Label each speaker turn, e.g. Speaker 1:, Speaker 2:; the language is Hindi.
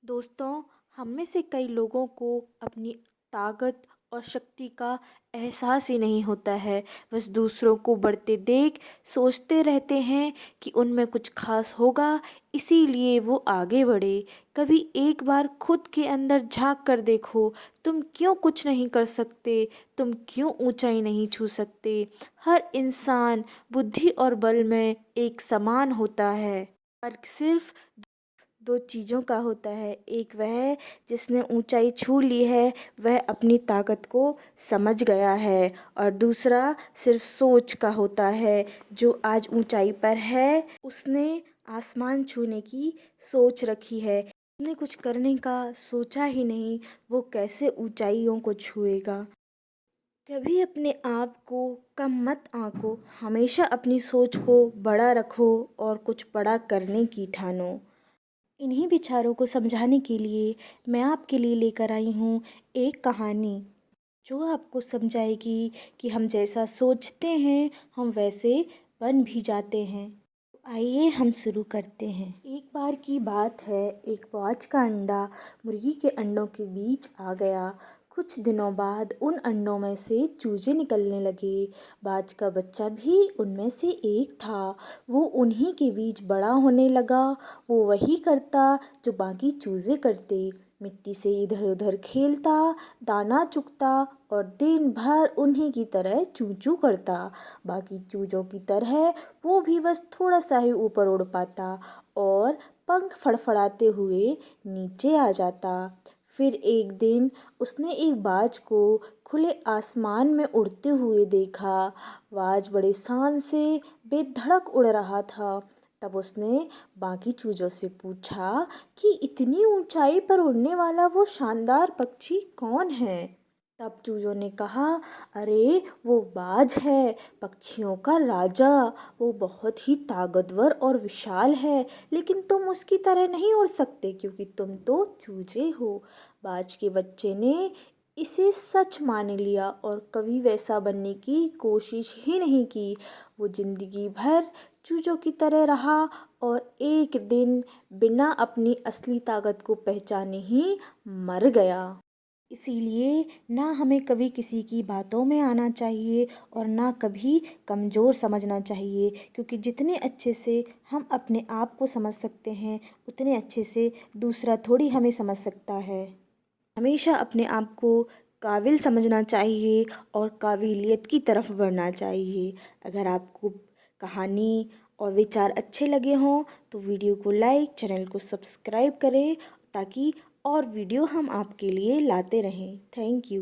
Speaker 1: दोस्तों, हम में से कई लोगों को अपनी ताकत और शक्ति का एहसास ही नहीं होता है। बस दूसरों को बढ़ते देख सोचते रहते हैं कि उनमें कुछ खास होगा, इसीलिए वो आगे बढ़े। कभी एक बार खुद के अंदर झांक कर देखो, तुम क्यों कुछ नहीं कर सकते, तुम क्यों ऊंचाई नहीं छू सकते। हर इंसान बुद्धि और बल में एक समान होता है, फर्क सिर्फ दो चीज़ों का होता है। एक वह जिसने ऊंचाई छू ली है, वह अपनी ताकत को समझ गया है, और दूसरा सिर्फ सोच का होता है। जो आज ऊंचाई पर है, उसने आसमान छूने की सोच रखी है। उसने कुछ करने का सोचा ही नहीं, वो कैसे ऊंचाइयों को छुएगा। कभी अपने आप को कम मत आंको, हमेशा अपनी सोच को बड़ा रखो और कुछ बड़ा करने की ठानो। इन्हीं विचारों को समझाने के लिए मैं आपके लिए लेकर आई हूँ एक कहानी, जो आपको समझाएगी कि हम जैसा सोचते हैं हम वैसे बन भी जाते हैं। तो आइए हम शुरू करते हैं। एक बार की बात है, एक बाज का अंडा मुर्गी के अंडों के बीच आ गया। कुछ दिनों बाद उन अंडों में से चूजे निकलने लगे। बाज का बच्चा भी उनमें से एक था। वो उन्हीं के बीच बड़ा होने लगा। वो वही करता जो बाकी चूजे करते, मिट्टी से इधर उधर खेलता, दाना चुगता और दिन भर उन्हीं की तरह चू चू करता। बाकी चूजों की तरह वो भी बस थोड़ा सा ही ऊपर उड़ पाता और पंख फड़फड़ाते हुए नीचे आ जाता। फिर एक दिन उसने एक बाज को खुले आसमान में उड़ते हुए देखा। बाज बड़े शान से बेधड़क उड़ रहा था। तब उसने बाकी चूजों से पूछा कि इतनी ऊंचाई पर उड़ने वाला वो शानदार पक्षी कौन है। तब चूजों ने कहा, अरे वो बाज है, पक्षियों का राजा। वो बहुत ही ताकतवर और विशाल है, लेकिन तुम उसकी तरह नहीं उड़ सकते क्योंकि तुम तो चूजे हो। बाज के बच्चे ने इसे सच मान लिया और कभी वैसा बनने की कोशिश ही नहीं की। वो जिंदगी भर चूजों की तरह रहा और एक दिन बिना अपनी असली ताकत को पहचाने ही मर गया। इसीलिए ना हमें कभी किसी की बातों में आना चाहिए और ना कभी कमज़ोर समझना चाहिए, क्योंकि जितने अच्छे से हम अपने आप को समझ सकते हैं, उतने अच्छे से दूसरा थोड़ी हमें समझ सकता है। हमेशा अपने आप को काबिल समझना चाहिए और काबिलियत की तरफ बढ़ना चाहिए। अगर आपको कहानी और विचार अच्छे लगे हों तो वीडियो को लाइक, चैनल को सब्सक्राइब करें, ताकि और वीडियो हम आपके लिए लाते रहें। Thank you.